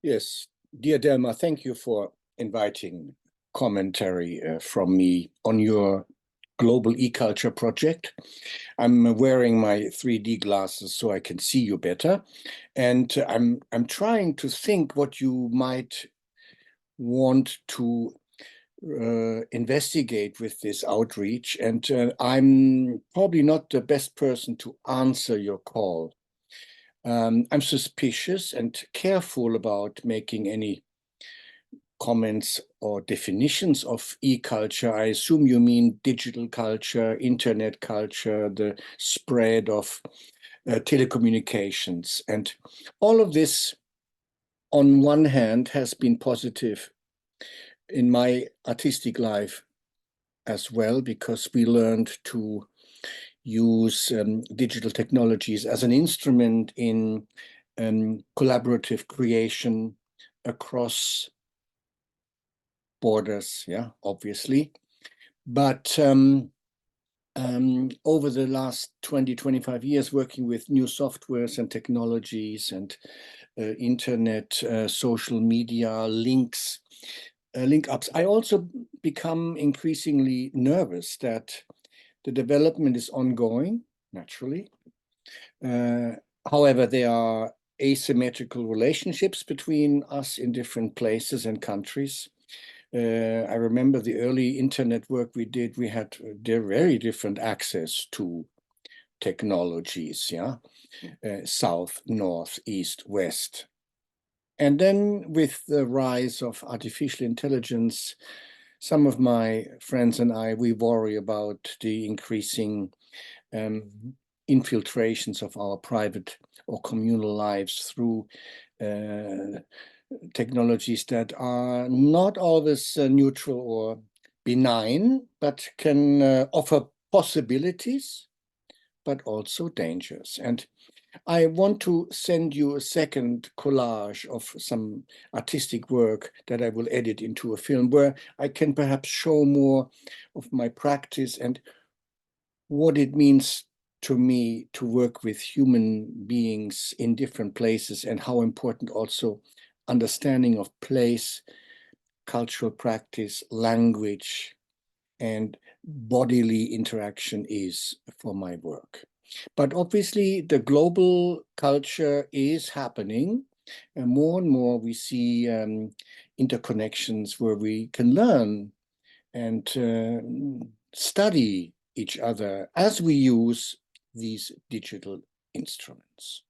Yes, dear Delma, thank you for inviting commentary from me on your global e-culture project. I'm wearing my 3D glasses so I can see you better, and I'm trying to think what you might want to investigate with this outreach, and I'm probably not the best person to answer your call. I'm suspicious and careful about making any comments or definitions of e-culture. I assume you mean digital culture, internet culture, the spread of telecommunications. And all of this, on one hand, has been positive in my artistic life as well, because we learned to use digital technologies as an instrument in collaborative creation across borders, yeah, obviously. But over the last 20, 25 years, working with new softwares and technologies and internet, social media, links, link ups, I also become increasingly nervous that the development is ongoing, naturally. However, there are asymmetrical relationships between us in different places and countries. I remember the early internet work we did, we had very different access to technologies, yeah, south, north, east, west. And then with the rise of artificial intelligence, some of my friends and I, we worry about the increasing infiltrations of our private or communal lives through technologies that are not always neutral or benign, but can offer possibilities, but also dangers. And I want to send you a second collage of some artistic work that I will edit into a film where I can perhaps show more of my practice and what it means to me to work with human beings in different places, and how important also understanding of place, cultural practice, language, and bodily interaction is for my work. But obviously, the global culture is happening, and more we see interconnections where we can learn and study each other as we use these digital instruments.